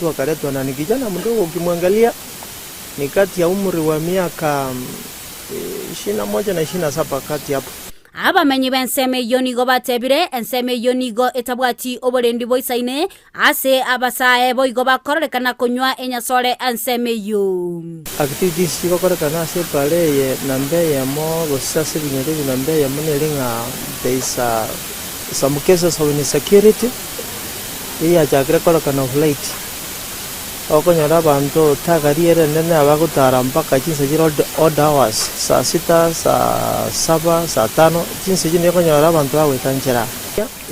Wakaletwa na ni kijana mdogo, ukimwangalia ni kati ya umri wa miaka 21 na 27 kati hapo. Abamenyi benseme yonigo batebire enseme yonigo etabwati oborendi boisaine ase abasae boigo bakorekana kunywa enyasore enseme yo activities ikokorekana ase pale ye nambe ya mo gosase binyere nambe ya munelinga there is some cases of insecurity iya chakre korekana of late okonyora bantu tagariere nene abagutara mpaka Chinsa jiro odd hours saa 6 saa 7 saa 5 Chinsa jino okonyora bantu bawetanjira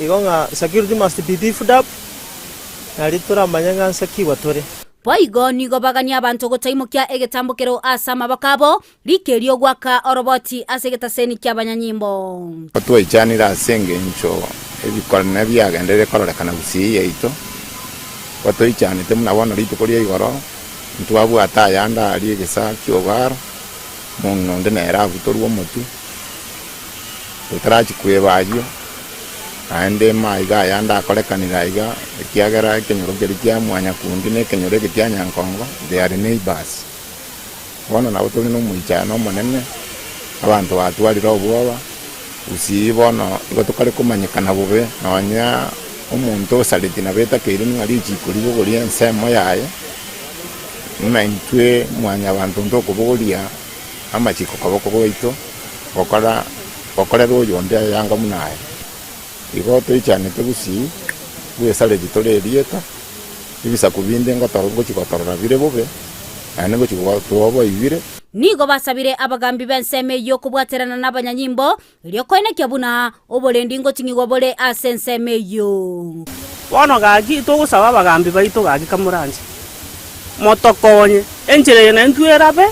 igonga security must be beefed up nalitura manyanga sakiwa tore boigo nigo bagania abantu gutaimukia egetambukiro asama bakabo likerio gwaka oroboti asegetaseni kya banyanyimbo atwa ichanira senge ncho ebikorana byagendere kororekana Gusii yaito watoi cyane temuna bona rito kuri igoro ntwabu atayanda ari gesa cyogaro munno ndenera vutorwo mutu utarachi kwebayo ande maiga yanda akolekanira iga kiagara kenyoro kya mwanya kundi ne kenyore kya nyankongo they are neighbors bona na utoli no muichano monene abantu batwali robuwa Gusii bona igotokare kumanyikana bube nanya umuntu osalitina beta keire ngari chikuri bogori ensemo yaye ntwe mwanya abantu ndoko bogoria amachiko kaboko boito okora royonde yanga munaye igoto ichane te Gusii bwesale ditore rieta ibisa kubinde ngotorgo chikotorora bire bobe ane go chikotorwa ibire nigo basabire abagambi benseme yo kubwaterana n'abanyanyimbo iliyo koine kyabuna obolendi ngotingirwa bole asenseme yo wono gagi to gusaba abagambi baito gagi kamuranje motokonye enjere na ntwerabe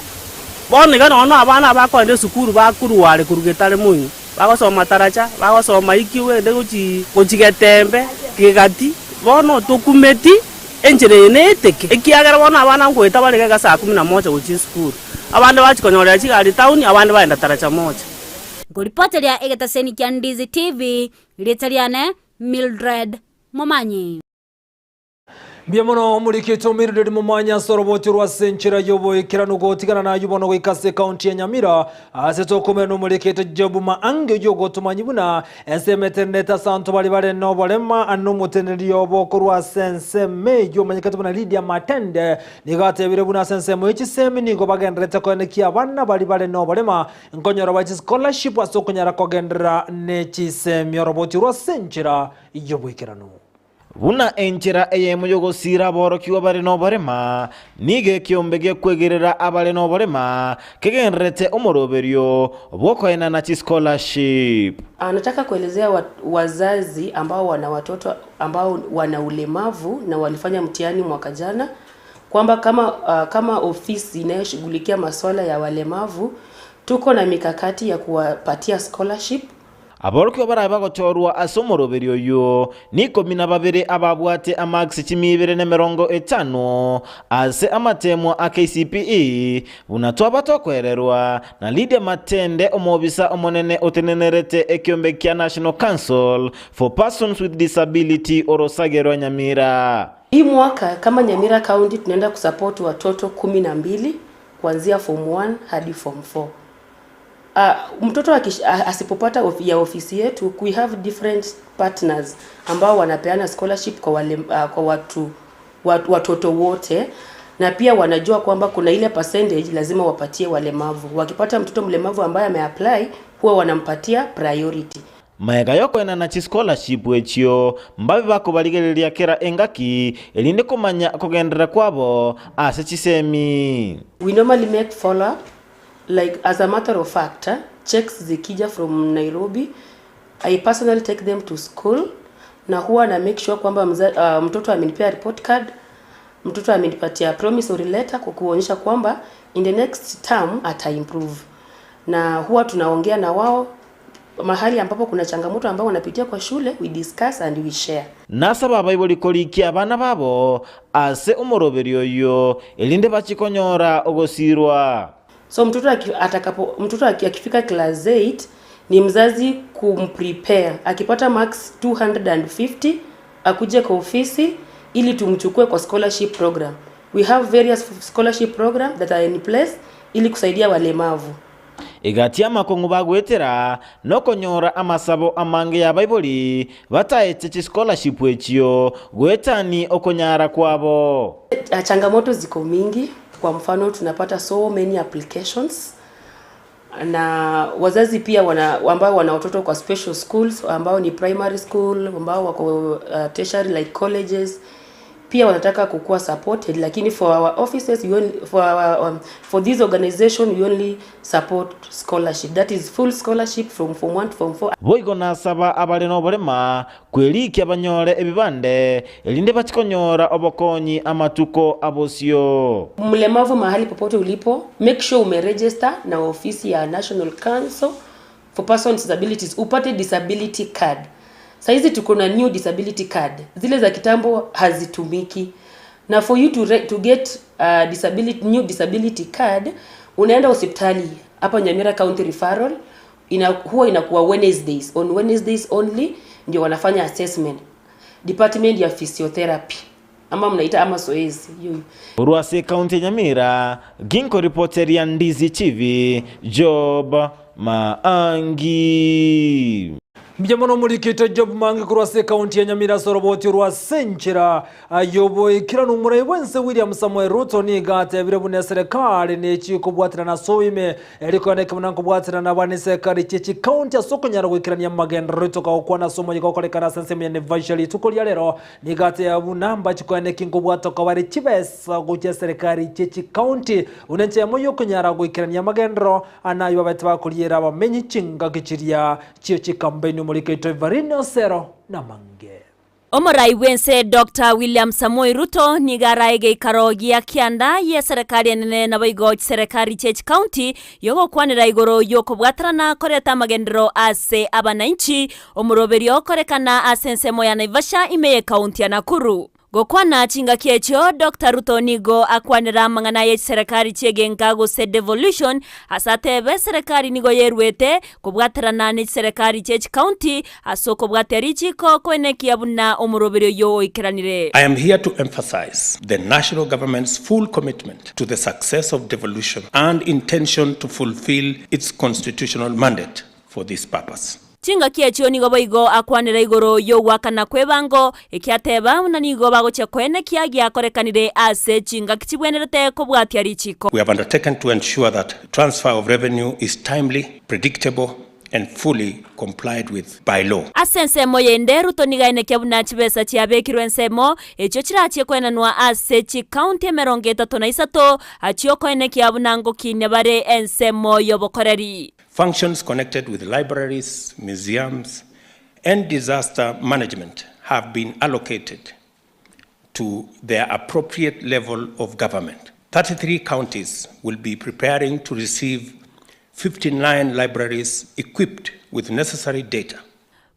bono ga no abana bakonde sukuru bakuru wale kurugetale munyi bagosoma taracha bagosoma ikiwe nde gochigetembe kigati bono tokumeti enjere ne teke ikiagara bono abana ngweta barega ga saa 11 gochi sukuru abandi bachikonyorera chigari town abandi baenda taracha moja ngoripoteria egetaseni kya Ndizi TV litaliane Mildred Momanyi Biamono murikito Mildred Momanyi soroboti rwa senchira yobo ikirano gotigana na yubono gwikase county ya Nyamira aseto komeno murikito jobu maange yogo tumanyibuna ensemeterneta santo bali no bolema anomuteneri yobo kurwa senseme yo manyikatu na Lydia Matende nigate birebuna senseme ikisemi nigo bagendrete ko neki abana bali no bolema nkonyoro bachi scholarship asokonyara kogendra nekisemi roboti rwa senchira yobo ikirano Buna enchera eyemo yogosira boro kiwa bari no barema nige kiombege kwegerera abale no barema kegenrete umoroberio bokoena na scholarship. Nataka kuelezea wazazi ambao wana watoto ambao wana ulemavu na walifanya mtihani mwaka jana kwamba kama ofisi inayoshughulikia masuala ya walemavu tuko na mikakati ya kuwapatia scholarship. Aborokyo baraye bagotorwa asomoroberio yo niko minababere ababwate amax 250 ase amatemo a KCPE bunatwa batokwererwa na Lydia Matende omobisa omonene otenenerete ekyombe kya National Council for Persons with Disability Orosagero Nyamira. Hii mwaka kama Nyamira County tunaenda kusupport watoto 12 kuanzia form 1 hadi form 4. Mtoto asipopata ya ofisi yetu, we have different partners ambao wanapeana scholarship kwa watoto wote, na pia wanajua kwamba kuna ile percentage lazima wapatie walemavu. Wakipata mtoto mlemavu ambaye ameapply, huwa wanampatia priority. Maega yoko na scholarship wechio mbabe bako baligereria kera engaki elinde kumanya kugendera kwabo ase chisemi. We normally make follow up. Like as a matter of fact, checks zikija from Nairobi, I personally take them to school na huwa na make sure kwamba mtoto amenipea report card, mtoto amenipatia promissory letter kuonyesha kwamba in the next term ata improve. Na huwa tunaongea na wao mahali ambapo kuna changamoto ambao wanapitia kwa shule, we discuss and we share. Nasa baba ibolikolikia abana babo ase umoroberio yo elinde bachikonyora ogosirwa. So mtoto akifika class 8 ni mzazi kumprepare. Akipata max 250 akuje kwa ofisi ili tumchukue kwa scholarship program. We have various scholarship programs that are in place ili kusaidia walemavu. Igatia makongu bagwetera no konyora amasabo amange ya Bible bataetse scholarship wechio gwetani okonyara kwabo. Changamoto ziko mingi, kwa mfano tunapata so many applications, na wazazi pia ambao wana watoto kwa special schools, ambao ni primary school, ambao wako tertiary like colleges, pia wanataka kukua supported, lakini for our offices for this organization we only support scholarship, that is full scholarship from form 1 to form 4. Boigo nasaba abale no bolema kweliki abanyore ebibande elinde bakikonyora obokonyi amatuko abosio. Mlemavu mahali popote ulipo, make sure umeregister na ofisi ya National Council for Persons with Disabilities upate disability card. Saizi tuko na new disability card. Zile za kitambo hazitumiki. Na for you to get new disability card, unaenda hospitali hapa Nyamira County Referral. Huwa inakuwa Wednesdays. On Wednesdays only ndio wanafanya assessment. Department ya physiotherapy. Ama mnaita ama zoezi. Uruase County Nyamira, Ginko reporter ya Ndizi TV, Job Maangi. Mjamono mulikite Job Maangi kurwase kaunti ya Nyamira soroboti rwasenchera ayobo ikirano murai wense William Samuel Ruto ni gate bire bune serikali ne chiko bwatira na soime eliko ne kamana ko bwatira na bane serikali chichi county asoko nyara gwikirania magendo Ruto ka okwa na somo yiko kolekana senseme ya nevashali tukolia lero ni gate ya bunamba chiko ne kingo bwato ka bari chibesa gocha serikali chichi county unenche moyo kunyara gwikirania magendo anayo batwa kuliera bamenyi chinga gichiria chichi campaign Muliketo Varino Sero na Mange. Omorai wense Dr. William Samoei Ruto nigaraige ikarogia kianda ye serikali nene na baigo serikali Church County yogo kwanira igoro yoko bwatrana koreta magendero ase abananchi omuroberio korekana asense moya Naivasha imeye county ya Nakuru. Gokwana chinga kiecho Dr. Ruto nigo akwanira mangana ye serikali chegenga go se devolution asatebe serikali nigo yerwete kubwatrana ni serikali Church County asoko bwaterichi ko kweneki abuna omuroberio yo ikiranire. I am here to emphasize the national government's full commitment to the success of devolution and intention to fulfill its constitutional mandate for this purpose. Chinga kiecho nigo baigo akwanira igoro yo wakana kwebango ikiateba na nigo bagoche kwene kiagia korekanire ase chinga kichibwenerete ko bwatiari chiko. We have undertaken to ensure that transfer of revenue is timely, predictable and fully complied with by law. Asense moyende Ruto nigaine kyabuna chibesa chiabekirwe nsemo echo chirache kwenanwa ase chi county meronge 3 na Isato achio kwene kyabuna ngo kinebare ensemo yobokoreri. Functions connected with libraries, museums, and disaster management have been allocated to their appropriate level of government. 33 counties will be preparing to receive 59 libraries equipped with necessary data.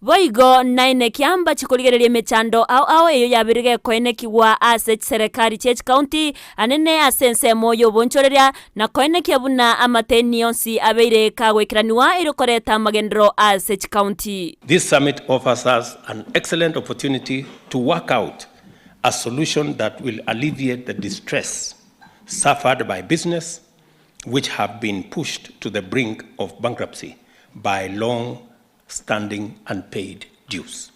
Voigo naine kiamba chikuligererie mechando au eyo yabirige koene kiwa ase serikali Church County anene asense moyo bonchoreria na koene kiabuna amateni onsi abeire kagwekiraniwa irokoreta magendro ase County. This summit offers us an excellent opportunity to work out a solution that will alleviate the distress suffered by business which have been pushed to the brink of bankruptcy by long-standing unpaid dues.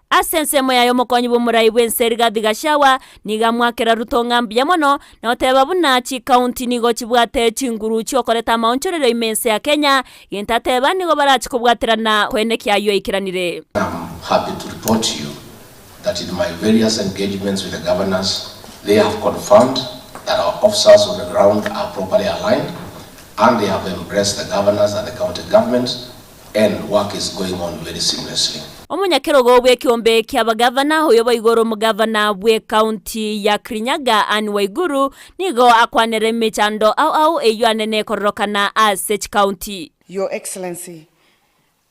Asense moya yomokonyi bomurai wense Gashawa niga mwakera Ruto ngambia mono na oteba buna chi county nigo chibwate chinguru chokoreta maonchorero imense ya Kenya yentateba nigo barachi kubwaterana kwene kyayo ikiranire. I'm happy to report to you that in my various engagements with the governors, they have confirmed that our officers on the ground are properly aligned and they have embraced the governors and the county government and work is going on very seamlessly. Omunyakerogo bwe kiombe ky'abagavana hoyo boigoro mugavana bwe county ya Kirinyaga Anne Waiguru nigo akwanere mechando au eyo anene korokana ase county. Your Excellency,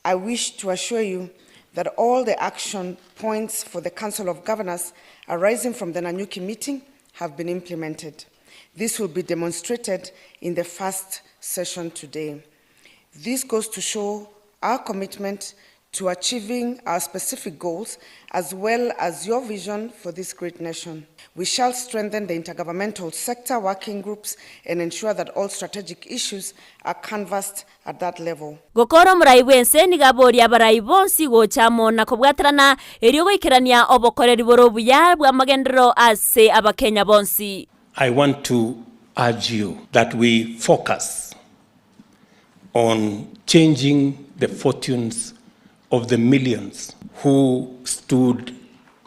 I wish to assure you that all the action points for the Council of Governors arising from the Nanyuki meeting have been implemented. This will be demonstrated in the first session today. This goes to show our commitment to achieving our specific goals as well as your vision for this great nation. We shall strengthen the intergovernmental sector working groups and ensure that all strategic issues are canvassed at that level. Gokoro murai wense nigaboria barai bonsi gochamo na kubwatrana erio goikerania obokoreri borobuya bwa magendero ase abakenya bonsi. I want to urge you that we focus on changing the fortunes of the millions who stood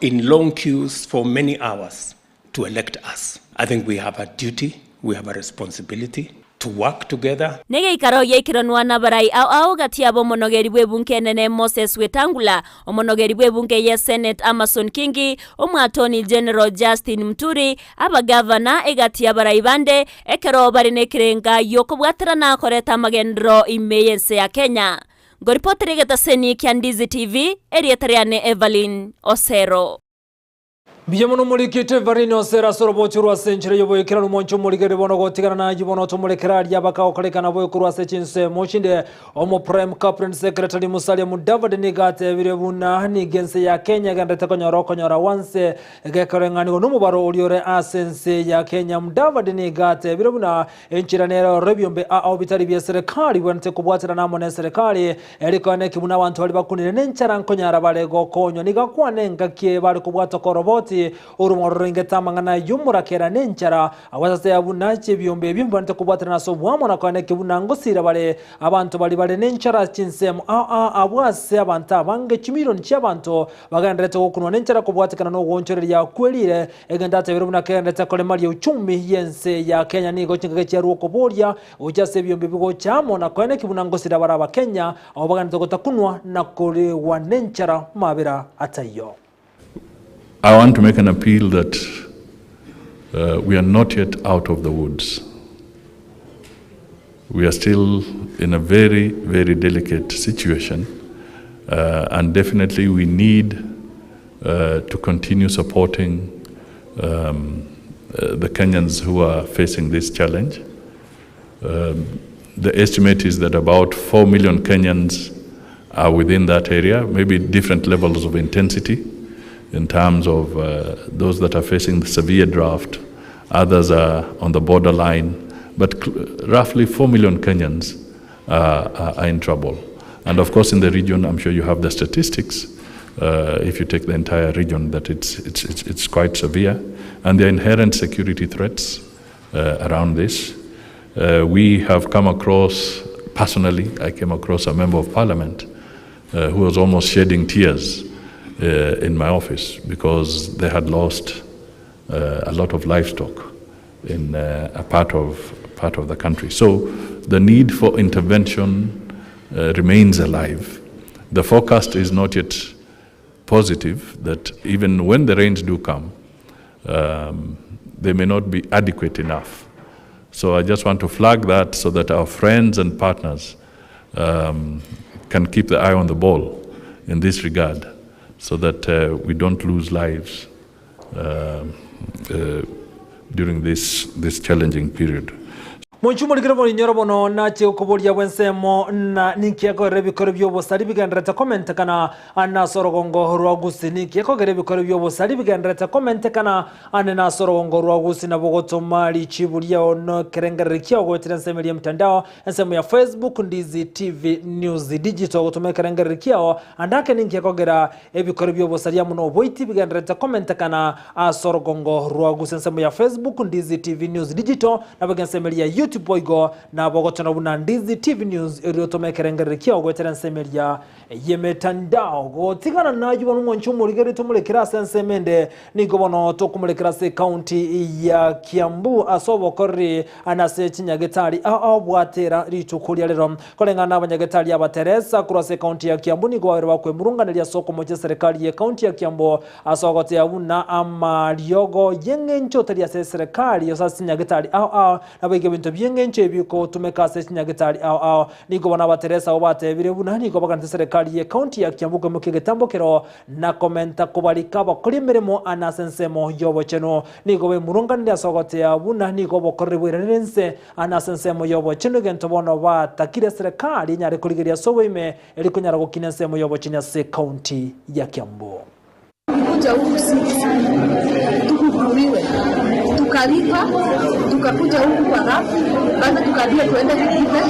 in long queues for many hours to elect us. I think we have a duty, we have a responsibility to work together. Nege ikaro yekiranwa na barai au gatiabo monogeri bwebunke nene Moses Wetangula, omonogeri bwebunke ye Senate Amason Kingi, Attorney General Justin Muturi, aba governor egatia barai bande, ekero barine kirenga yokobwatrana koreta magendro imeyense ya Kenya. Goripotere getaseni kia Ndizi TV, erietariane Evelyn Osero. Biyamuno mulikite varino sera sorobochu rwa senchire yoboye kirano moncho muligere bono gotigana na jibono to mulekera lya bakao kolekana boye kurwa se Chinsa mochinde omo prime cabinet secretary Musalia Mudavadi nigate birebuna ni gense ya Kenya gandete konyora wanse gekorengani go numubaro oliore asense ya Kenya Mudavadi nigate birebuna enchiranero rebyombe au bitari bya serikali wante kubwatira namo ne serikali elikone kibuna abantu bali bakunire nenchara nkonyara balego konyo nigakwane ngakie bali kubwata koroboti urumorenge tamangana yumura kera nenchara awasase abunache byombe bimbante kubwatira naso bwamona kwane kibuna ngosira bale abantu bali nenchara Chinsa abwase abantu abange chimiliyoni cy'abantu bagandrete okunwa nenchara kubwatikana no gonchorera kwelire egendate birubuna kendete kole mali uchumi yense ya Kenya nigo chinga cyaruko kuboria ujase byombe bigo cyamona kwane kibuna ngosira baraba Kenya abo bagandete gotakunwa na kole wa nenchara mabira atayo. I want to make an appeal that we are not yet out of the woods. We are still in a very, very delicate situation, and definitely we need to continue supporting the Kenyans who are facing this challenge. The estimate is that about 4 million Kenyans are within that area, maybe different levels of intensity. In terms of those that are facing the severe drought, others are on the borderline, but roughly 4 million Kenyans are in trouble. And of course in the region, I'm sure you have the statistics, if you take the entire region, that it's quite severe. And there are inherent security threats around this. We have come across, personally, I came across a member of parliament who was almost shedding tears in my office because they had lost a lot of livestock in a part of the country. So the need for intervention remains alive. The forecast is not yet positive that even when the rains do come, they may not be adequate enough. So I just want to flag that so that our friends and partners can keep the eye on the ball in this regard, so that we don't lose lives during this challenging period. Monchumo ligirabo nyorobono na che okubolia bwensemo na nikiako rebikoro byobosari bigandreta comment kana ana sorogongo rwa Gusii nikiako rebikoro byobosari bigandreta comment kana ana sorogongo rwa Gusii na bogoto mali chibulia ono kerengerekia ogotira nsemeli mtandao nsemo ya Facebook Ndizi TV News Digital gotome kerengerekia andake nikiako gera ebikoro byobosari amuno boiti bigandreta comment kana sorogongo rwa Gusii nsemo ya Facebook Ndizi TV News Digital na bagensemeli ya YouTube boygo na bogotana buna Ndizi TV News erotome kerengerekia ogotera nsemelia yemetandao gotigana nayo n'umunchu murigere tumulekera sensemende nigobono to kumulekera se county ya Kiambu asobokori anase kinyagetari abwatera richukulia lero kolengana abanyagetari abateresa kurase county ya Kiambu nigwabere bakwemurunganira soko moje serikali ya county ya Kiambu asogote abuna amariogo yengencho tari ya serikali yosasinya getari nabege bintu biengenche biko tumekase nyagitari ao niko bana bateresa obatebire buna niko bakanze serikali ye county ya Kiambu mu kigetambokero na komenta kubalika bakuri mirimo anasensemo yobo cheno niko be murunganira asogote ya buna niko bokoribwirenense anasensemo yobo cheno gento bono batakire serikali nyare kurigiria soboime eli kunyara gukinensemo yobo chinya se county ya Kiambu. Kuja huku sisi tukuhurumiwe, tukalipa, tukakuja huku kwa rafu, baada tukabia tuende kulipe,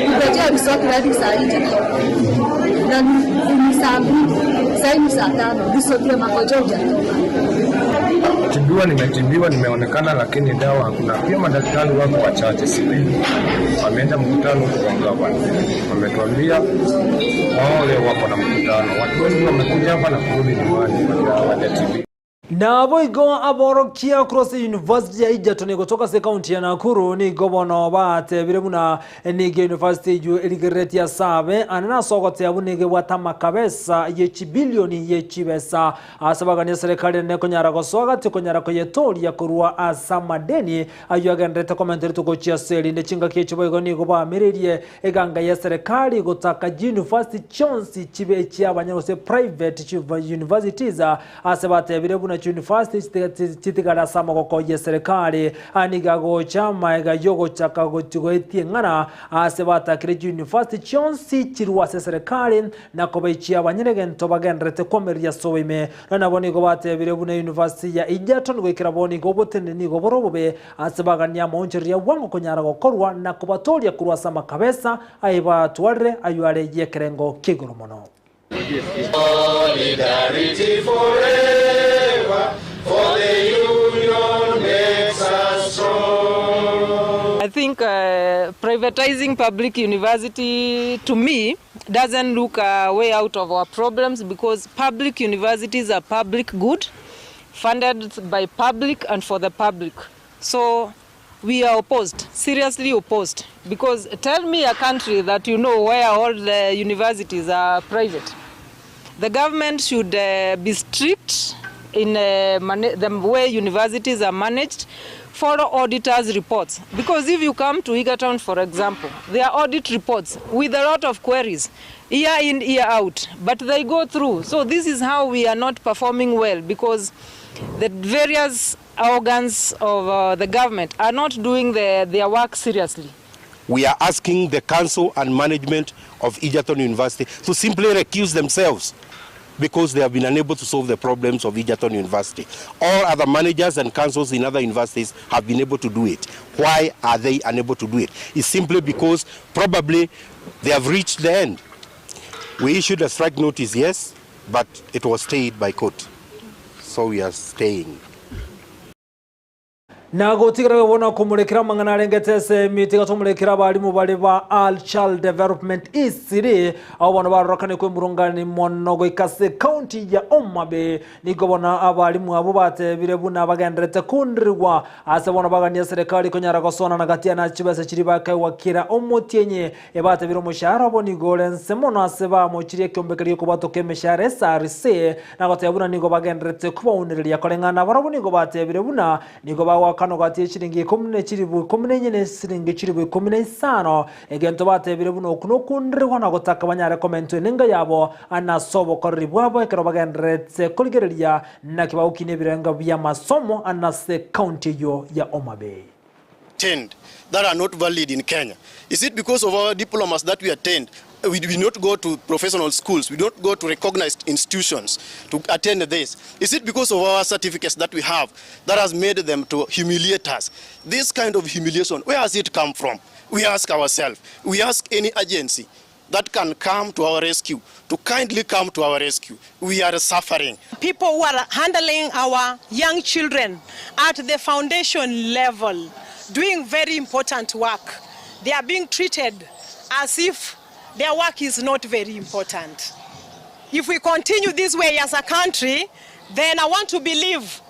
tukajia risoti hadi saa hii na ni saa 2, saa hii saa 5, risoti ya makojoja. Nimetibiwa, nimeonekana, lakini dawa hakuna. Pia madaktari wako wachache siku. Wameenda mkutano kwa gavana. Wametuambia wao wako na mkutano. Watu wengi wamekuja hapa na kurudi nyumbani hawajatibiwa. Na boigo aborokia cross university ya Isato ni kutoka se county ya Nakuru ni gobono bate birebuna nige university ju eligereti ya sabe anana sogote abunige watama kabesa ye chibilioni ye chibesa asabaganya serikali ne konyara gosoga te konyara ko yetori ya kurua asamadeni ayuagendete commentary to gochia seli ne chinga ke chiboigo ni goba mererie eganga ya serikali gotaka university chonsi chibe chia abanyose private universities asabate birebuna university chitigara sama ko ye serikali aniga go chama ega yogo chaka go tigoetie ngana asebata kire university chonsi chirwa se serikali na ko baichia abanyeregento bagendrete komeria soime na boni go bate birebuna university ya Isato ngo ikira boni go botene ni go borobe asebaganya moncheria wango konyara go korwa na ko batoria kurwa sama kabesa aiba tuare ayuare yekerengo kigoro mono. Solidarity forever, for the union makes us strong. I think privatizing public university, to me, doesn't look a way out of our problems, because public universities are public good, funded by public and for the public. So we are opposed, seriously opposed, because tell me a country that you know where all the universities are private. The government should be strict in the way universities are managed, follow auditors' reports. Because if you come to Egerton, for example, there are audit reports with a lot of queries, year in, year out, but they go through. So this is how we are not performing well, because the various organs of the government are not doing their work seriously. We are asking the council and management of Egerton University to simply recuse themselves, because they have been unable to solve the problems of Egerton University. All other managers and councils in other universities have been able to do it. Why are they unable to do it? It's simply because probably they have reached the end. We issued a strike notice, yes, but it was stayed by court. So we are staying. Na gotigira wona kumurekera mangana rengetese mitiga tumurekera bali mu bali ba All Child Development isiri abana barokane kwe murungani monogo ikase county ya Omabe niko bona abali mu abo bate birebuna bagendrete kundrirwa asabona baganya serikali konyara gosona nagatia na chibese chiri baka wakira omutienye ebate biro mushahara boni golense mono aseba mo chiri kyombekeri ko batoke meshare SRC na gotebuna niko bagendrete kuba uniriya kolengana barabuni go bate birebuna niko bawa kano gati chiringi 10 chiribu 10 nyene siringi chiribu 15 egento bate birebuno kuno kundrirwa na gotaka banyare comment ninga yabo anasobo koribwabo ekero bagendrete kolgereria na kibawukine birenga bya masomo anase county yo ya Omabe that are not valid in Kenya. Is it because of our diplomas that we attend? We do not go to professional schools. We don't go to recognized institutions to attend this. Is it because of our certificates that we have that has made them to humiliate us? This kind of humiliation, where has it come from? We ask ourselves. We ask any agency that can come to our rescue to kindly come to our rescue. We are suffering. People who are handling our young children at the foundation level, doing very important work, they are being treated as if their work is not very important. If we continue this way as a country, then I want to believe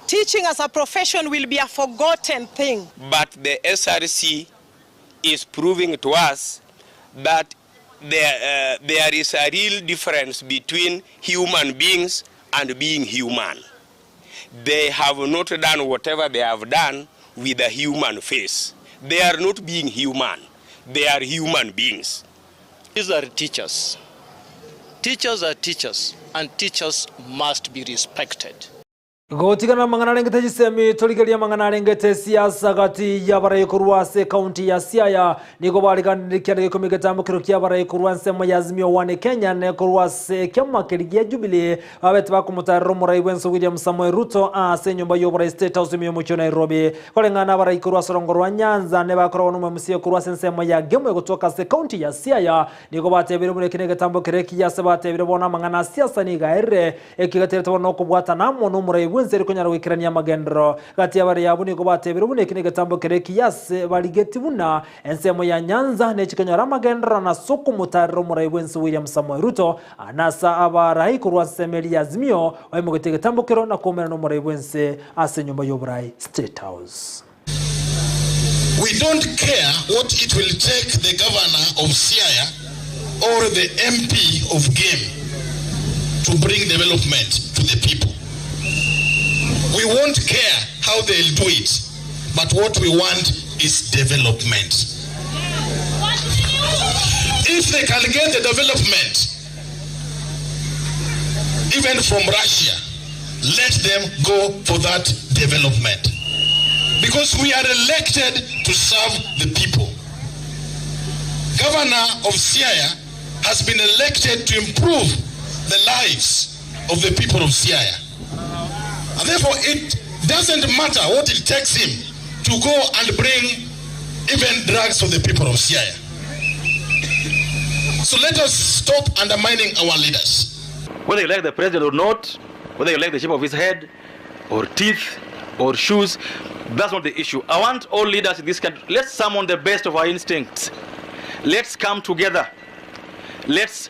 teaching as a profession will be a forgotten thing. But the SRC is proving to us that there is a real difference between human beings and being human. They have not done whatever they have done with a human face. they are not being human. They are human beings. These are teachers. Teachers are teachers, and teachers must be respected. Gotigana manganarengete jisemi toligeria manganarengete siasa gati ya barayikuruase county ya Siaya niko barigandikia gikomigetambo kirukia barayikuruanse mayazimio wane Kenya ne kuruase kema kirigia Jubilee abete bakumutaro muraiwenso William Samoei Ruto ase nyumba yo State House miyo mucho Nairobi kolengana barayikuruase rongorwa Nyanza ne bakoro nume musiye kuruase nsema ya gemwe kutoka se county ya Siaya niko batebire muri kinegetambo kireki ya sebatebire bona mangana siasa ni gaere ekigatereta bono kubwata namo no murai Wenzeri kunyara wikirania magendro gati abari yabuni ko batebire bune kine gatambo kereki yase baligeti buna ensemo ya Nyanza ne chikanyara magendro na soko mutaro murai wensi William Samoei Ruto anasa abarai kurwa semeli yazimio waimo gutege tambo kero na komera no murai wensi ase nyumba yoburai State House. We don't care what it will take the governor of Siaya or the MP of Game to bring development to the people. We won't care how they'll do it, but what we want is development. If they can get the development, even from Russia, let them go for that development. Because we are elected to serve the people. Governor of Siaya has been elected to improve the lives of the people of Siaya. And therefore, it doesn't matter what it takes him to go and bring even drugs for the people of Siaya. So let us stop undermining our leaders. Whether you like the president or not, whether you like the shape of his head, or teeth, or shoes, that's not the issue. I want all leaders in this country, let's summon the best of our instincts. Let's come together. Let's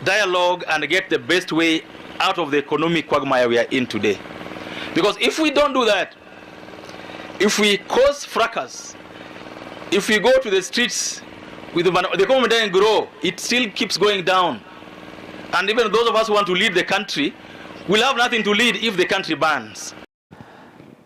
dialogue and get the best way out of the economic quagmire we are in today. Because if we don't do that, if we cause fracas, if we go to the streets with the economy doesn't grow, it still keeps going down. And even those of us who want to lead the country will have nothing to lead if the country burns.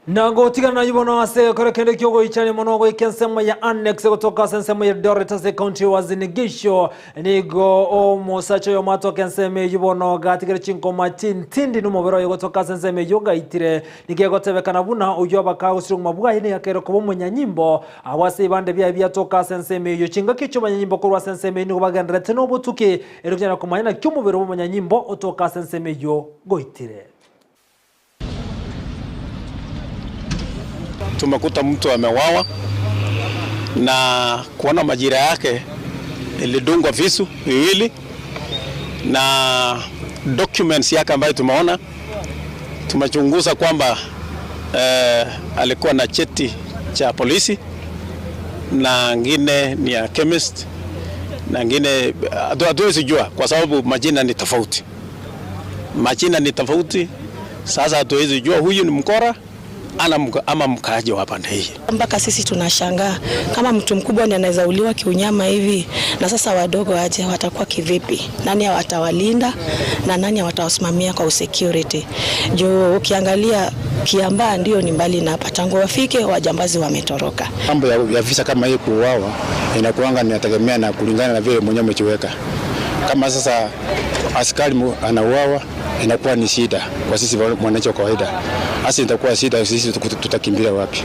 Nango tigana yubono ase kore kende kyogo ichani monogo ikensema ya annex kutoka sensema ya Dorset County wazinigisho nigo omo sacho yo mato kenseme yubono gatigere chinko machin tindi numobero yo kutoka senseme yoga itire nikego tebekana buna uyoba ka usirungu mabuga ine yakero kubo munyanyimbo awase bande bya toka senseme yo chinga kicho munyanyimbo kurwa senseme ni kubagendrete no butuke erujana kumayina cyumubero munyanyimbo utoka senseme yo goitire. Tumekuta mtu amewawa na kuona majira yake ilidungwa visu viwili na documents yake ambayo tumeona, tumechunguza kwamba alikuwa na cheti cha polisi na ngine ni ya chemist na ngine hatuwezi jua kwa sababu majina ni tofauti. Majina ni tofauti, sasa hatuwezi jua huyu ni mkora ama mkaaji wa pande hii. Mpaka sisi tunashangaa kama mtu mkubwa ndiye anaweza uliwa kiunyama hivi, na sasa wadogo aje watakuwa kivipi? Nani watawalinda na nani watawasimamia kwa security? Jo, ukiangalia Kiambaa ndio ni mbali na hapa, tangu wafike wajambazi wametoroka. Mambo ya visa kama hii kuuawa inakuanga inategemea na kulingana na vile mwenyewe umejiweka. Kama sasa askari anauawa inakuwa ni shida kwa sisi mwananchi wa kawaida. Hasa itakuwa shida sisi tutakimbia wapi?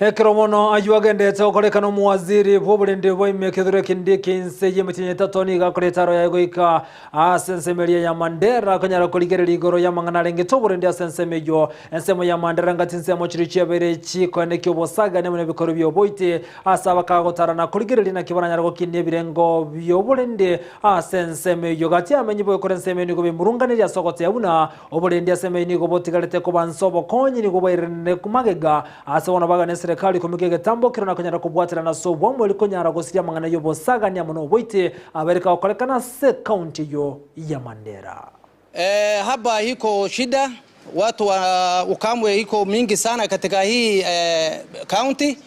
Ekromono ajuagendete okorekano muwaziri bw'obulinzi bw'emyekethero kindiki nse y'emitinye tatoni gakoretaro ya egoika asensemeria ya Mandera kanyara kuligerera igoro ya manganarengete obulinzi asensemeyo ensemo ya Mandera ngati nsemo kiri kyabere kikone kyobosaga ne bikoro byoboite asaba kagotarana kuligerera na kibaranyara gokinne birengo byobulinzi asensemeyo gati amenyi bwo korenseme ni gobe murunganira sokote yabuna obulinzi asemeyo ni gobotigarete ko bansobo konyi ni gobairene kumagega asabona bagane serikali kumigege tambo kirona kanyara kubwatira na so bwamwe likonyara gosiria mangana yobosaga nya muno boite abereka okolekana se county yo ya Mandera. Haba hiko shida, watu wa ukamwe hiko mingi sana katika hii county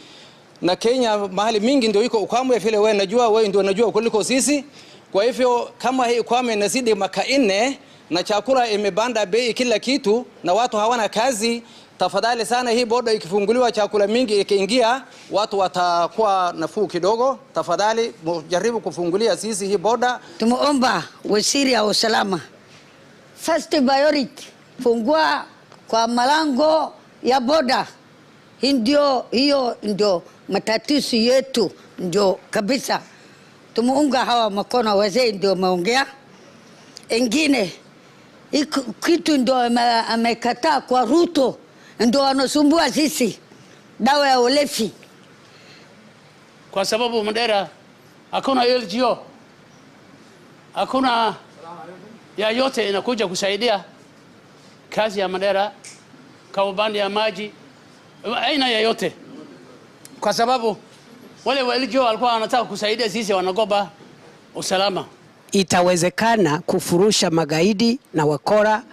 na Kenya mahali mingi ndio hiko ukamwe vile wewe ndio unajua kuliko sisi. Kwa hivyo kama hii ukamwe inazidi maka 4 na chakula imebanda bei kila kitu na watu hawana kazi, tafadhali sana, hii boda ikifunguliwa, chakula mingi ikiingia, watu watakuwa nafuu kidogo. Tafadhali jaribu kufungulia sisi hii boda. Tumuomba waziri wa usalama, first priority, fungua kwa malango ya boda. Hiyo ndio matatizo yetu, ndio kabisa. Tumuunga hawa mkono, wazee ndio maongea. Engine kitu ndio amekataa kwa Ruto, ndio anasumbua sisi, dawa ya ulevi. Kwa sababu Mandera hakuna LGO, hakuna ya yote inakuja kusaidia kazi ya Mandera, kaubani ya maji, aina ya yote. Kwa sababu wale wa LGO walikuwa wanataka kusaidia sisi wanagoba usalama. Itawezekana kufurusha magaidi na wakora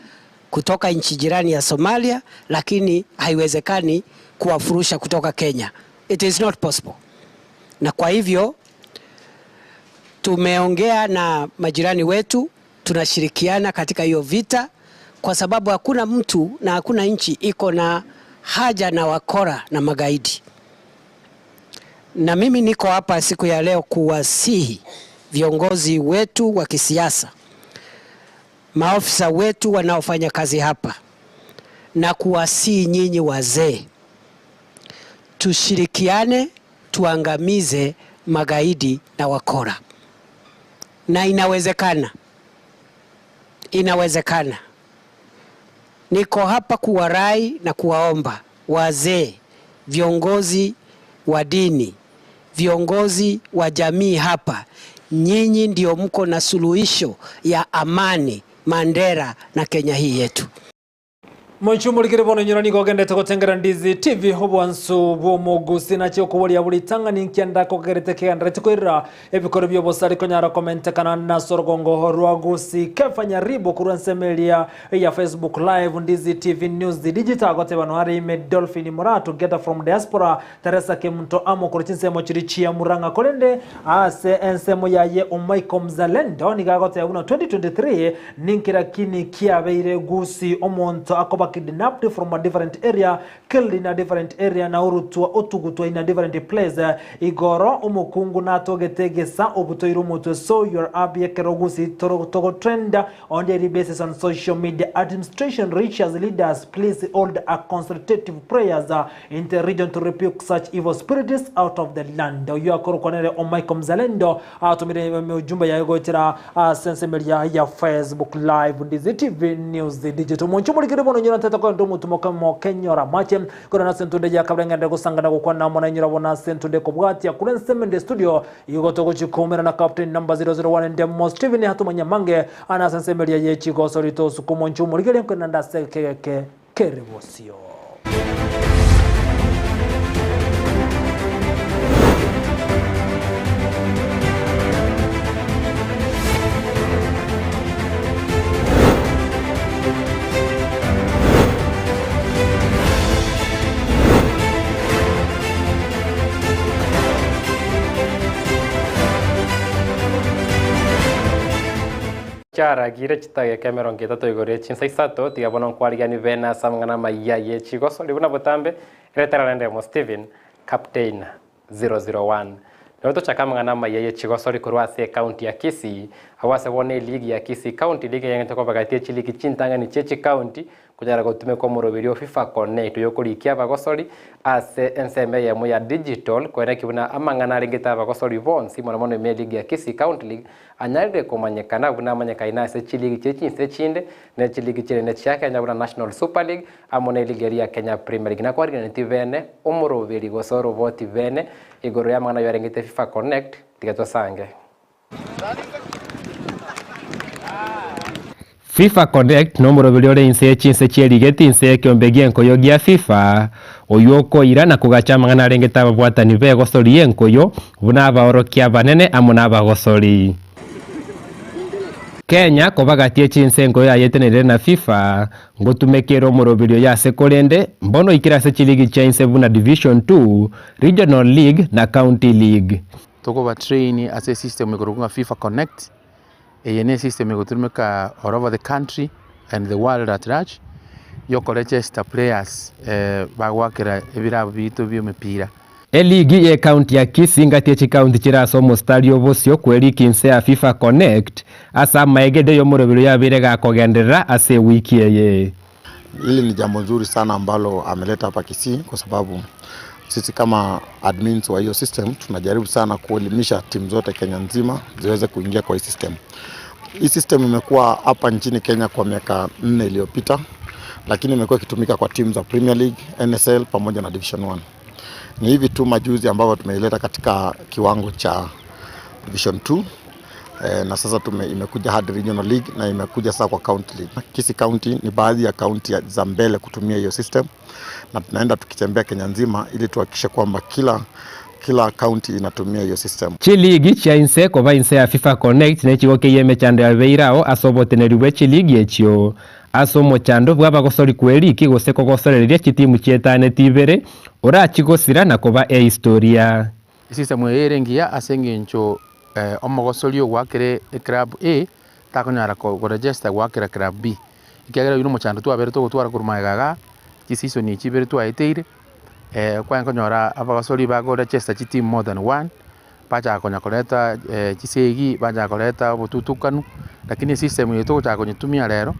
kutoka nchi jirani ya Somalia, lakini haiwezekani kuwafurusha kutoka Kenya. It is not possible. Na kwa hivyo tumeongea na majirani wetu, tunashirikiana katika hiyo vita, kwa sababu hakuna mtu na hakuna nchi iko na haja na wakora na magaidi. Na mimi niko hapa siku ya leo kuwasihi viongozi wetu wa kisiasa, maofisa wetu wanaofanya kazi hapa, na kuwasihi nyinyi wazee, tushirikiane tuangamize magaidi na wakora. Na inawezekana. Inawezekana. Niko hapa kuwarai na kuwaomba wazee, viongozi wa dini, viongozi wa jamii hapa, nyinyi ndio mko na suluhisho ya amani Mandera na Kenya hii yetu. Mwichumulikire bono nyurani gogendete gotengera Ndizi TV hobwansu bwo Gusii na cyo kubolia buli tanga ninkianda ko gerete kiandra kwira ebikoro byo bosari konyara comment kana na sorgongo rwa Gusii kefanya ribo kuransemelia ya Facebook live Ndizi TV news digital gote bano hari me Dolphin Mura together from diaspora Teresa Kemunto amo kurichinse mo chirichia Muranga kolende ase ensemo yaye Omaiko Mzalendo ni gagote una 2023 ninkira kini kiabeire Gusii omonto akoba kidnapped from a different area, killed in a different area, na urutwa otugutwa in a different place. Igoro umukungu na togetegesa obutoiru mutwe. So your abye Gusii togo trend on daily basis on social media. Administration reaches leaders please hold a consultative prayers in the region to rebuke such evil spirits out of the land. You are korokonere Omaiko Mzalendo tumire ujumbe ya yegotira sense media ya Facebook live Ndizi TV news digital monchumulikire bono nyura tata kwa ndomu tumoka mo Kenyora mache kuna na sentude ya kabla ngende gusangana gukwa na mona nyura bona sentude ko bwati ya kule nsemende studio yigoto kuchikomera na captain number 001 ndemo Steven hatumanya mange ana sense media yechi go sorito sukumo nchumulikire kuna ndase keke kerevosio. Chara gira chitaga Cameron gitatu igore Chinsa Isato tiga bono kwariga ni vena samngana Amayia ye chigoso libuna botambe retara nende mo Steven captain 001 Noto chakamngana Amayia ye chigoso likurwa se county ya Kisii awase bone ligi ya Kisii county ligi yengete ko bagati chiliki chintanga ni chechi county kunyara gotume ko murobirio FIFA connect yokurikia bagosori ase enseme ya moya digital kwera kibuna amangana ringeta bagosori bonsi mona mono me ligi ya Kisii county league anyarire komanyekana buna manyekaina ase chiligi chechi se chinde ne chiligi chile ne chaka nyabuna national super league amone ligi ya Kenya premier league na kwari ni tivene umurobiri gosoro voti vene igoro ya mangana yaringete FIFA connect tigato sange FIFA Connect nomoro biliore inse Chinsa chieligeti inse kyombegie nkoyo gia FIFA oyoko ira na kugachama ngana rengeta babwatani be gosori yenkoyo buna baorokia banene amuna bagosori Kenya kobagatie Chinsa nkoyo ayetenere na FIFA ngotumekero morobilio ya sekolende mbono ikira se chiligi Chinsa buna division 2 regional league na county league toko ba train as a system mekorunga FIFA Connect ENA system ikotumika all over the country and the world at large. yoko register players bagwakira ebirabo bitu by'omupira. Eligi ye county ya Kisii ngati county chiraso mustari obosio kweli Chinsa ya FIFA Connect asa maegede yo morobero ya birega kogenderera ase wiki yeye. Hili ni jambo nzuri sana ambalo ameleta hapa Kisii kwa sababu sisi kama admins wa hiyo system tunajaribu sana kuelimisha timu zote Kenya nzima ziweze kuingia kwa hii system. Hii system imekuwa hapa nchini Kenya kwa miaka 4 iliyopita, lakini imekuwa ikitumika kwa timu za Premier League, NSL pamoja na Division 1. Ni hivi tu majuzi ambao tumeileta katika kiwango cha Division 2 na sasa imekuja hadi Regional League na imekuja sasa kwa County League. Kisii County ni baadhi ya county za mbele kutumia hiyo system, na tunaenda tukitembea Kenya nzima ili tuhakikishe kwamba kila county inatumia hiyo system. Chiligi cha inse kwa inse ya FIFA Connect ne chigo kiyeme chando ya beirao asoboteneriwe chiligi echio asomo chando bwaba gosori kweli kigose kogosoreria chitimu chetane tibere ora chigosira na koba historia. System yerengia asengencho omogosori gwakire club A takonyara ko register gwakira club B ikagera yuno mochando twabere to gutwara kurumagaga chisiso ni chibere twaiteire kwa nkonyora abagosori bago register chitimu more than one pacha konya koleta chisegi baja koleta obututukanu, lakini system yetu cha konyitumia lero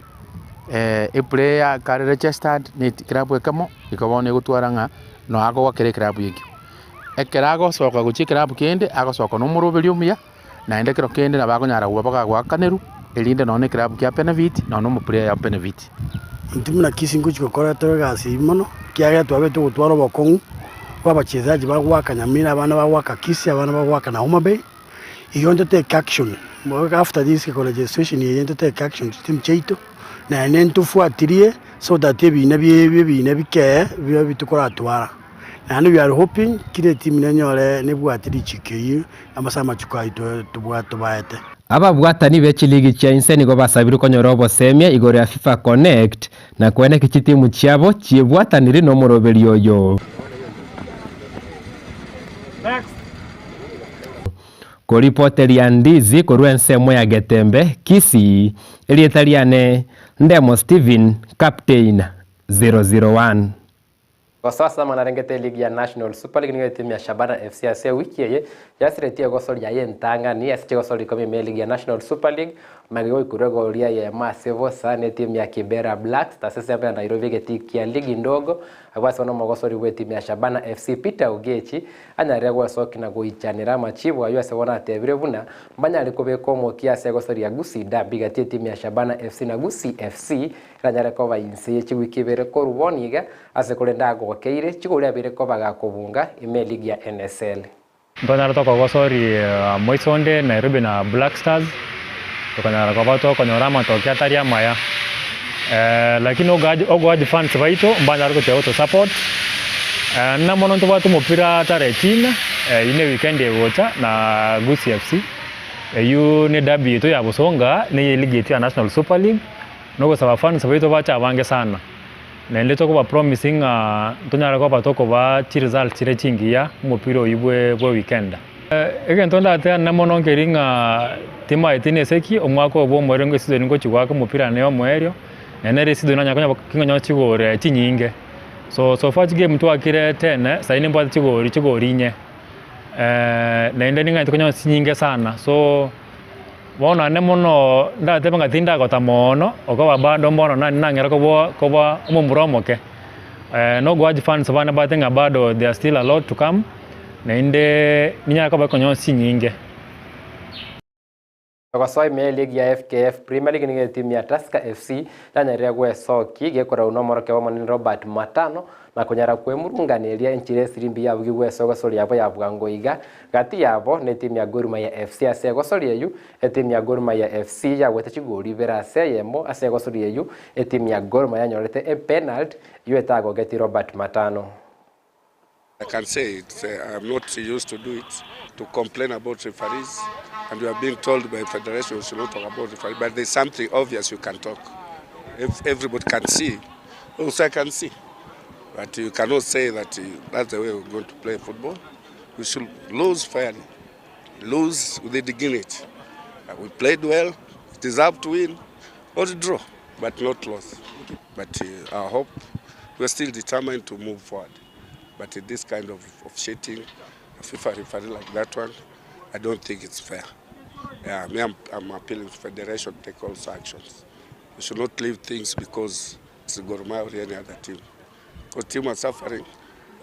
a player kare registered ni club ekamo ikabone gutwaranga no ago wakire club yiki ekerago soka guchi club kende ago soka no murobeli umya na ende kero kende na bagonyara gwabaga gwakaneru elinde no ne club kya benefit no mu player ya benefit ntimuna Kisii nguchi kokora torogasi mono kiaga twabeto gutwara bokongu kwa bachezaji bagwaka Nyamira, abana bagwaka Kisii, abana bagwaka na Homa Bay. You to take action. After this registration, you to take action to team cheito na nentu fuatilie so that ebi nebi care we tukora twara. And we are hoping kile team nenyore nebwatiri chikeyi amasama chukaito tubwato baete. Ababwatani b'ekiligi kya Chinsa nigo basabire konyora obosemia igoro ya FIFA Connect na kwene kitimu kyabo kyebwatanire no moroberi oyo. Kuripoteri ya Ndizi kuruense ya Getembe Kisii elietaliane Ndemo Steven Captain 001. Kwa sasa manarengete ligi ya National Super League niyo timu ya Shabana FC ase wiki yeye yasiretia gosori ya yentanga ni asiche gosori kome me ligi ya National Super League magigo ikurego ria ya masevo sana timu ya Kibera Blacks tasese hapa Nairobi getiki ya ligi ndogo abasi wana magosori we timu ya Shabana FC Peter Ogechi anyaregwa soki na goichanira machibo ayo ase wana tebire buna mbanya alikobe komo kiasi gosori ya Gusii biga timu ya Shabana FC na Gusii FC ranyare ko bayinse chigwikibere ko ruboniga ase kolenda gokeire chigore bere ko baga kubunga ime ligi ya NSL. Ndonara to gosori Moisonde Nairobi na Black Stars tukanyara ko bato konyorama to kyataria maya lakini ogaji fans baito mbanyara ko teoto support na mono to batu mupira tare China ine weekend egota na Gusii FC yu ne dabi to ya busonga ne ligi ya National Super League no saba fans baito bacha bange sana na nleto ko ba promising tunyara ko batoko ba chi result chire chingia mupiro ibwe bwe weekend egentonda ate na mono ngeringa tima itine seki omwako bo mwerengo season ngo chigwaka mupira ne omwerio na ne season nanya kinyo chigore chinyinge so far game to akire 10 saini mba chigori nye na ende ninga tukonyo chinyinge sana so bona ne mono ndate banga tinda ko tamono okoba bado mono na ngera ko ba umumuromoke no go fans bana batenga bado there are still a lot to come na inde ninya ko ba konyo sinyinge kwa soi me ligi ya FKF Premier League ni timu ya Tusker FC nanya gwe soki gekora unomoro ke wamani Robert Matano na kunyara kwe murunganiria enchire sirimbi ya bugwe sogo sori yabo ya bwangoiga gati yabo ne timu ya Gor Mahia FC ase gosori yeyu timu ya Gor Mahia FC ya gwete chigori vera ase yemo ase gosori yeyu timu ya Gor Mahia nyorete a penalty yuetago geti Robert Matano. I can say it, I'm not used to do it, to complain about referees, and we are being told by federation we should not talk about referees, but there's something obvious you can talk. If everybody can see, also I can see. But you cannot say that that's the way we're going to play football. We should lose fairly, lose with the dignity. We played well, deserve to win, or to draw. but not lost. But I hope we're still determined to move forward. But in this kind of cheating, a FIFA referee like that one, I don't think it's fair. Yeah, I'm appealing to Federation to take also actions. We should not leave things because it's Gor Mahia or any other team. Because team are suffering.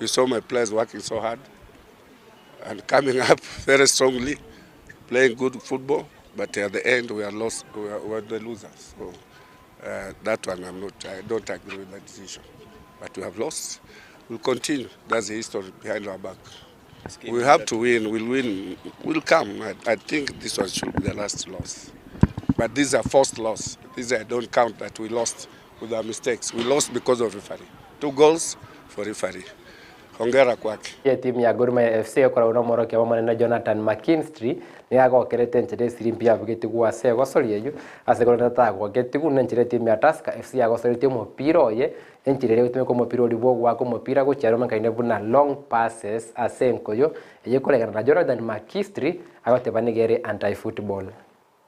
You saw my players working so hard and coming up very strongly, playing good football, but at the end we are lost. We are the losers. So that one I don't agree with that decision. But we have lost. We'll continue. That's the history behind our back. We have to win. We'll win. We'll come. I think this one should be the last loss. But these are first loss. These I don't count that we lost with our mistakes. We lost because of referee. 2 goals for referee. Hongera kwake. Timu ya Gor Mahia FC kwa unomoro kia mwana Jonathan McKinstry ni agokerete nchire sirimpi ya bugitigu wa se gosorieyo asegorana ta gwagetigu nchire timu ya Tusker FC agosorete mupira oye nchire rero tume ko mupira olibo gwa ko mupira go cyaro makaine buna long passes asenkoyo eye koregana na Jonathan McKinstry agotebanigere anti football.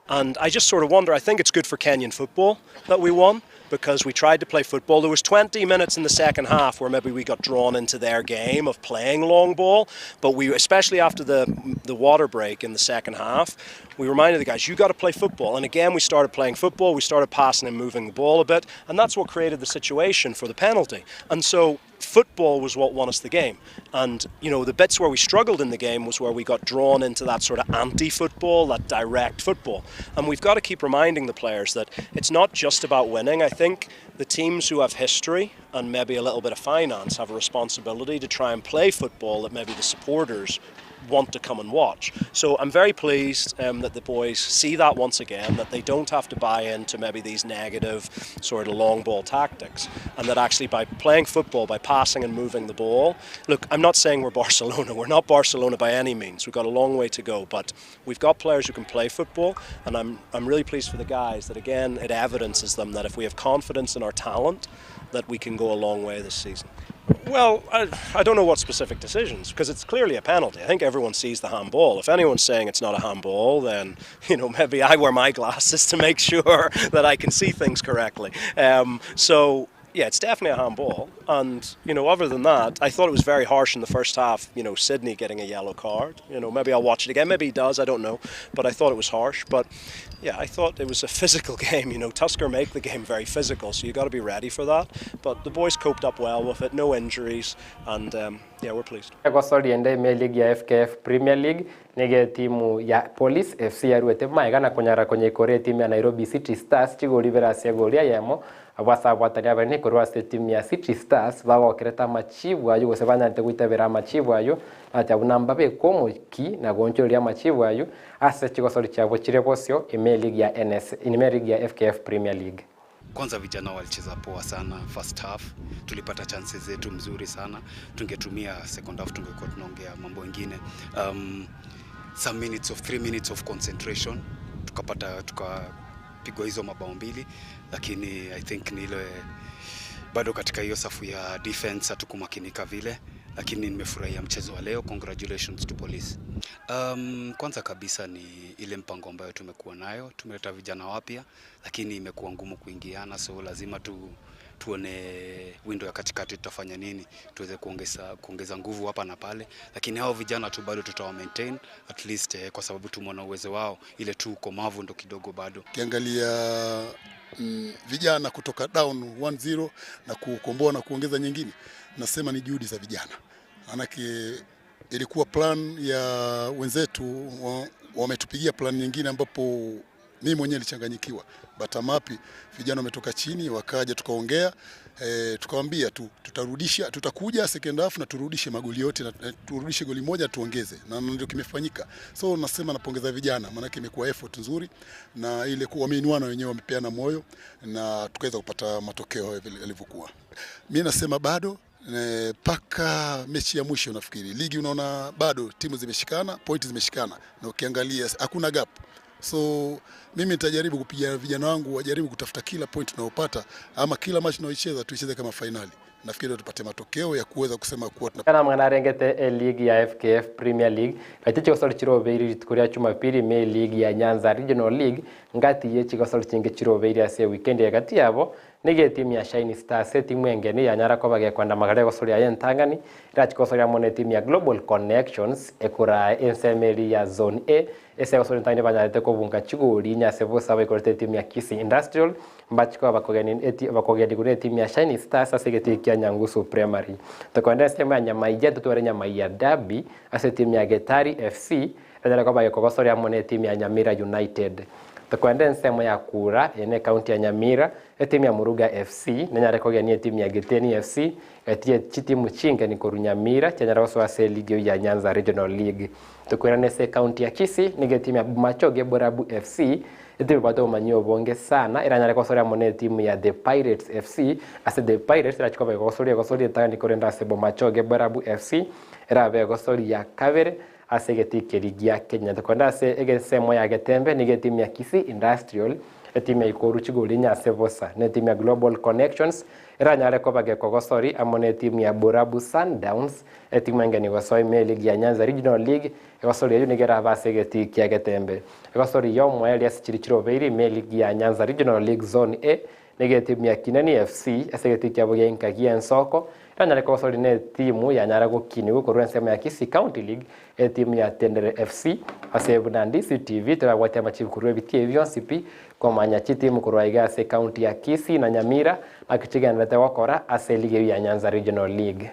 And I just sort of wonder, I think it's good for Kenyan football that we won, because we tried to play football. There was 20 minutes in the second half where maybe we got drawn into their game of playing long ball, but we, especially after the water break in the second half, we reminded the guys, you got to play football. And again, we started playing football, we started passing and moving the ball a bit, and that's what created the situation for the penalty. And so football was what won us the game. And, you know, the bits where we struggled in the game was where we got drawn into that sort of anti-football, that direct football. And we've got to keep reminding the players that it's not just about winning. I think the teams who have history and maybe a little bit of finance have a responsibility to try and play football that maybe the supporters want to come and watch. So I'm very pleased that the boys see that once again, that they don't have to buy into maybe these negative sort of long ball tactics, and that actually by playing football, by passing and moving the ball, look, I'm not saying we're Barcelona, we're not Barcelona by any means, we've got a long way to go, but we've got players who can play football, and I'm really pleased for the guys that again it evidences them that if we have confidence in our talent, that we can go a long way this season. Well, I don't know what specific decisions, because it's clearly a penalty. I think everyone sees the handball. If anyone's saying it's not a handball, then, you know, maybe I wear my glasses to make sure that I can see things correctly. So, yeah, it's definitely a handball. And, you know, other than that, I thought it was very harsh in the first half, you know, Sydney getting a yellow card. You know, maybe I'll watch it again. Maybe he does, I don't know. But I thought it was harsh. But, yeah, I thought it was a physical game. You know, Tusker make the game very physical, so you got to be ready for that. But the boys coped up well with it, no injuries, and, yeah, we're pleased. Gusii and Nyamira FKF Premier League nige timu ya Police FC yaruete maigana kunyara kwenye kore timu ya Nairobi City Stars chigoli verasi golia yemo abasa bwatania bane korwa timu ya City Stars bagokireta machivu ayo gusebanya nteguitebera machivu ayo ati abunamba be komoki na gonchoria machivu ayo ase chigosori chabo chire bosio ime league ya NS ime league ya FKF Premier League. Kwanza vijana walicheza poa sana first half, tulipata chances zetu mzuri sana, tungetumia second half tungekuwa tunaongea mambo mengine. Some minutes of 3 minutes of concentration tukapigwa hizo mabao mbili, lakini I think ni ile bado katika hiyo safu ya defense hatukumakinika vile, lakini nimefurahia mchezo wa leo. Congratulations to Police. Kwanza kabisa ni ile mpango ambayo tumekuwa nayo, tumeleta vijana wapya, lakini imekuwa ngumu kuingiana, so lazima tuone window ya katikati tutafanya nini tuweze kuongeza nguvu hapa na pale, lakini hao vijana tu bado tutawa maintain at least kwa sababu tumeona uwezo wao, ile tu komavu ndo kidogo bado. Kiangalia vijana kutoka down 1-0 na kukomboa na kuongeza nyingine, nasema ni juhudi za vijana. Manake ilikuwa plan ya wenzetu, wametupigia plan nyingine ambapo mimi mwenyewe nilichanganyikiwa. But amapi vijana wametoka chini wakaja tukaongea, tukawaambia tutakuja second half na turudishe magoli yote na turudishe goli moja tuongeze, na ndio kimefanyika. So nasema napongeza vijana, maana imekuwa effort nzuri na ile wameinuana wenyewe, wamepeana moyo na tukaweza kupata matokeo yalivyokuwa. Mimi nasema bado paka mechi ya mwisho nafikiri. Ligi unaona bado timu zimeshikana, pointi zimeshikana na ukiangalia hakuna gap. So mimi nitajaribu kupiga vijana wangu wajaribu kutafuta kila point tunayopata, ama kila match tunayocheza tuicheze kama finali. nafikiri tupate matokeo ya kuweza kusema kuwa kana mwana rengete league ya FKF Premier League kati chikosoro chirobeiri tukuria Jumapili me league ya Nyanza Regional League ngati ye chikosoro chinge chirobeiri ase weekend ya kati yabo nige timu ya Shiny Stars timu engeni ya Nyara Kobage kwanda magare gosori ya Yentangani ira chikosoro ya mone timu ya Global Connections ekura ensemeli ya Zone A ese gosori ntani banyarete ko bunga chiguri nya sebo sabe korete timu ya Kisii Industrial mbachiko abakogeni kure timu ya Shiny Stars asegeti kia Nyangusu Primary tokonda sema ya Amayia tutware Amayia Derby ase timu ya Getari FC ira Kobage kogosori ya mone timu ya Nyamira United tokwenda nsemo ya kura ene county ya Nyamira timu ya Muruga FC nanyare kogeni timu ya Geteni FC etie timu chinga ni Korunyamira cyanyara waso ase league ya Nyanza Regional League tokwenda nese county ya Kisii ni timu ya Machoge Borabu FC timu bato manyo bonge sana iranyare kosoria mone timu ya The Pirates FC ase The Pirates irachikoba kosoria tani korenda sebo Machoge Borabu FC irabe kosoria ya Kavere asegeti kerigia Kenya tokonda ase egesemo ya Getembe ni timu ya Kisii Industrial timu ya Ikoru chigolinya sevosa ne timu ya Global Connections iranyare kobage kogosori amone timu ya Borabu Sundowns timu ngeni gosoi me league ya Nyanza Regional League gosori yo nigera basegeti kia Getembe gosori yo mweli asichirichiro beiri me league ya Nyanza Regional League Zone A nige timu ya Kinani FC asegeti kia boge inkagia nsoko iranyare kogosori ne timu ya Nyara gokini gukorwa nsema ya Kisii County League timu ya Tendere FC asebu na Ndizi TV turagwate machibu kurwe bitie vyonsipi kwa manya timu kurwa igase county ya Kisii na Nyamira akichiga ndete wakora ase league ya Nyanza Regional League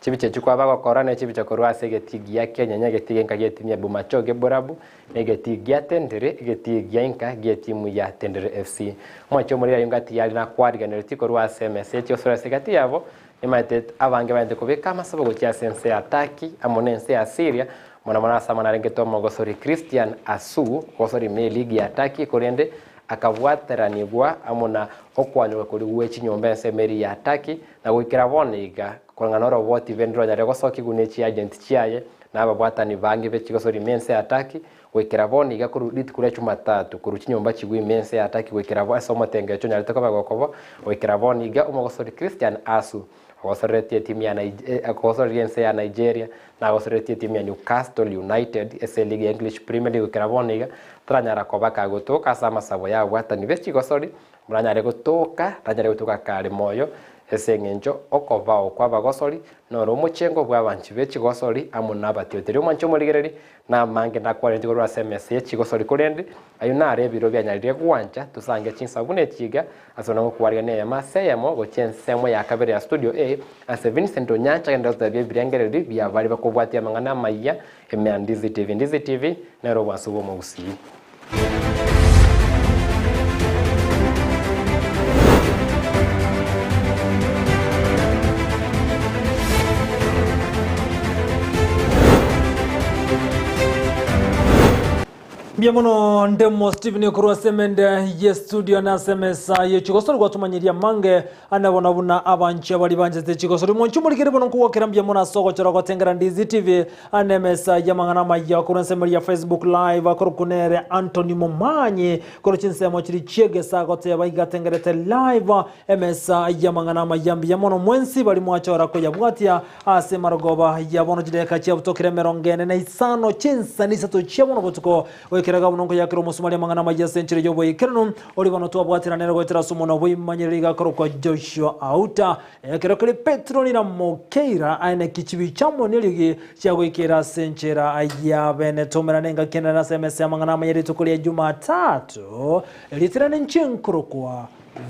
chibiche chukwa bako kora na chibiche kurwa ase getigi ya Kenya nya getige nka timu ya Bumachoge Borabu ne getigi ya Tendere getigi ya nka timu ya Tendere FC mwacho muri yungati yali na kwariganira tikorwa ase message osora segati yabo imate abange bande kubeka amasabo gokia sense ya Turkey amonense ya Syria mwana sama narengeto mogosori Christian Asu gosori me league ya Turkey korende akabwateranibwa amona okwanywa kuri wechi nyombe semeri ya Turkey na gwikira boniga kwanganora woti vendro nyare gosoki gunechi agent chiaye na ababwatani bangi bechi gosori mense ya Turkey gwikira boniga kurudit kure Jumatatu kuruchi nyomba chigwi mense ya Turkey gwikira bo somo tengecho nyare tokoba gokobo gwikira boniga umogosori Christian Asu agosoretie timu ya Nigeria na agosoretie timu ya Newcastle United ese league English Premier League kiraboniga tranyara kobaka gotoka sama sabo ya watani bechi gosori muranyare gotoka ranyare gotoka kare moyo ese ngenjo okobao kwa bagosori no romuchengo bwa banchi bechi gosori amuna batiotere mancho murigereri na mange na kwalenti gorwa SMS yechi gosori kurende ayuna arebiro byanyarire kuwancha tusange Chinsa bune chiga asona kuwaria ne maseyemo gochensemo ya kabere ya studio A ase Vincent Onyancha kenda tabye birengereri bya bali bakobwatia mangana Amayia Ndizi TV na roba subo mu Gusii. Biamono ndemo Steven Kurwa semende ye studio na semesa ye chikosoro gwatumanyiria mange anabona buna abanchi abali banjete chikosoro monchu mulikere bono kuwakira biamono soko chora gotengera Ndizi TV anemesa yamangana maya kuransemeri ya Facebook live akorukunere Anthony Momanyi korochinse chiri chiege sagote baigatengerete live emesa yamangana mayambi yamono mwensi bali mwachora ko yabwatia ase marogoba yabono jideka chia butokire merongene na isano Chinsa ni Isato chiabono botuko kiraga bunongo yakiro musumali mangana majya century yobo ikirano oli bano twabwatira nero gwetera sumono bwimanyiriga koroko Joshua Auta yakiro kuri Petro ni na Mokeira ane kichibi chamo niligi cyagwikira century aya bene tomera nenga kenda na SMS mangana mayeri tukuli Jumatatu litirane nchinkuru kwa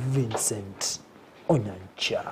Vincent Onyancha.